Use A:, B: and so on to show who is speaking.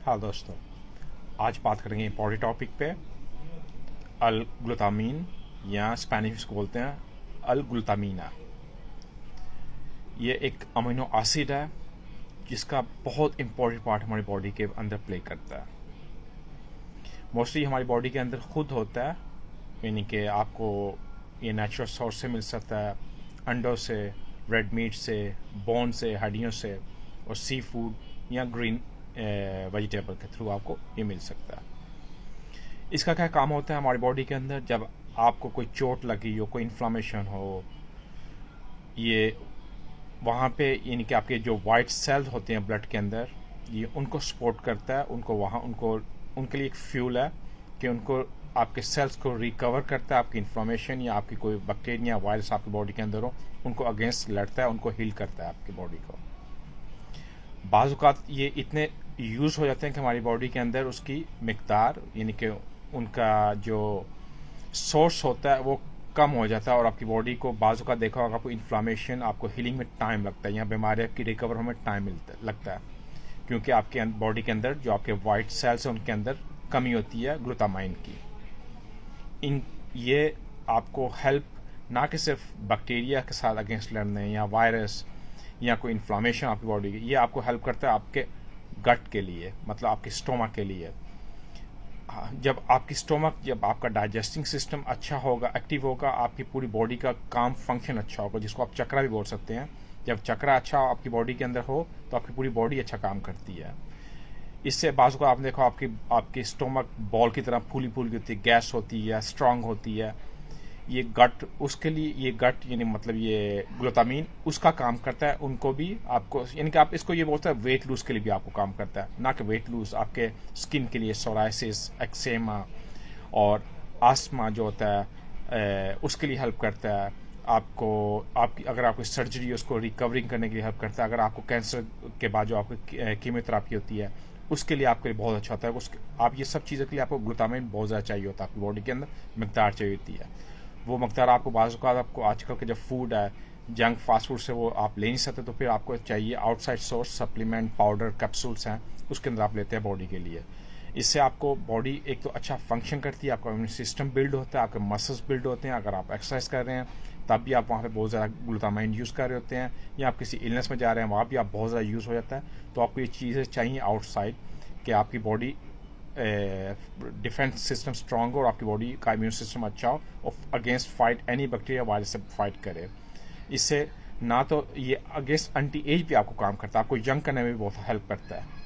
A: हाँ दोस्तों, आज बात करेंगे इम्पोर्टेंट टॉपिक पे अल ग्लूटामीन या स्पेनिश इसको बोलते हैं अल ग्लूटामीना। ये एक अमीनो एसिड है जिसका बहुत इम्पोर्टेंट पार्ट हमारी बॉडी के अंदर प्ले करता है। मोस्टली हमारी बॉडी के अंदर खुद होता है, यानी कि आपको ये नेचुरल सोर्स से मिल सकता है, अंडों से, रेड मीट से, बोन से, हड्डियों से, और सी फूड या ग्रीन वेजिटेबल के थ्रू आपको ये मिल सकता है। इसका क्या काम होता है हमारी बॉडी के अंदर? जब आपको कोई चोट लगी हो, कोई इन्फ्लामेशन हो, ये वहाँ पे यानी कि आपके जो वाइट सेल्स होते हैं ब्लड के अंदर, ये उनको सपोर्ट करता है, उनके लिए एक फ्यूल है कि उनको आपके सेल्स को रिकवर करता है। आपकी इन्फ्लामेशन या आपकी कोई बैक्टीरिया वायरस आपकी बॉडी के अंदर हो, उनको अगेंस्ट लड़ता है, उनको हील करता है आपकी बॉडी को। बाज़ औक़ात ये इतने यूज़ हो जाते हैं कि हमारी बॉडी के अंदर उसकी मिकदार यानी कि उनका जो सोर्स होता है वो कम हो जाता है, और आपकी बॉडी को बाज़ औक़ात देखा होगा, आपको इन्फ्लामेशन, आपको हीलिंग में टाइम लगता है, यहाँ बीमारी की रिकवर होने में टाइम लगता है, क्योंकि आपके बॉडी के अंदर जो आपके वाइट सेल्स हैं उनके अंदर कमी होती है ग्लूटामाइन की। ये आपको हेल्प ना कि सिर्फ बैक्टीरिया के साथ अगेंस्ट लड़ने या वायरस या कोई इन्फ्लामेशन आपकी बॉडी की, ये आपको हेल्प करता है आपके गट के लिए, मतलब आपके स्टोमक के लिए। जब आपका डाइजेस्टिंग सिस्टम अच्छा होगा, एक्टिव होगा, आपकी पूरी बॉडी का काम फंक्शन अच्छा होगा, जिसको आप चक्रा भी बोल सकते हैं। जब चक्रा अच्छा आपकी बॉडी के अंदर हो तो आपकी पूरी बॉडी अच्छा काम करती है। इससे बाज़ को आपने देखा आपकी स्टोमक बॉल की तरह फूली फूली होती है, गैस होती है, स्ट्रांग होती है। ये गट, उसके लिए ये गट यानी मतलब ये ग्लूटामीन उसका काम करता है, उनको भी आपको यानी कि आप इसको ये बोलते हैं वेट लूज के लिए भी आपको काम करता है, ना कि वेट लूज आपके स्किन के लिए सोराइसिस, एक्सेमा और आस्थमा जो होता है उसके लिए हेल्प करता है। आपकी अगर आपकी सर्जरी है उसको रिकवरिंग करने के लिए हेल्प करता है। अगर आपको कैंसर के बाद जो आपकी कीमोथेरेपी होती है उसके लिए आपके लिए बहुत अच्छा होता है। आप ये सब चीज़ों के लिए आपको ग्लूटामाइन बहुत ज़्यादा चाहिए होता है, आपकी बॉडी के अंदर मिकदार चाहिए होती है। वो मकदार आपको बाज़ औक़ात आपको आजकल के जो फूड है, जंक फास्ट फूड से वो आप ले नहीं सकते, तो फिर आपको चाहिए outside source, supplement, powder, capsules हैं, उसके अंदर आप लेते हैं बॉडी के लिए। इससे आपको बॉडी एक तो अच्छा फंक्शन करती है, आपका इम्यून सिस्टम बिल्ड होता है, आपके मसल्स बिल्ड होते हैं। अगर आप एक्सरसाइज कर रहे हैं तब भी आप वहाँ पे बहुत ज़्यादा ग्लूटामाइन यूज़ कर रहे होते हैं, या आप किसी इलनेस में जा रहे हैं वहाँ भी आप बहुत ज़्यादा यूज़ हो जाता है। तो आपको ये चीज़ें चाहिए आउटसाइड कि आपकी बॉडी डिफेंस सिस्टम स्ट्रांग हो और आपकी बॉडी का इम्यून सिस्टम अच्छा हो और against fight any bacteria virus से फाइट करे। इससे ना तो ये अगेंस्ट एंटी एज भी आपको काम करता है, आपको यंग करने में भी बहुत हेल्प करता है।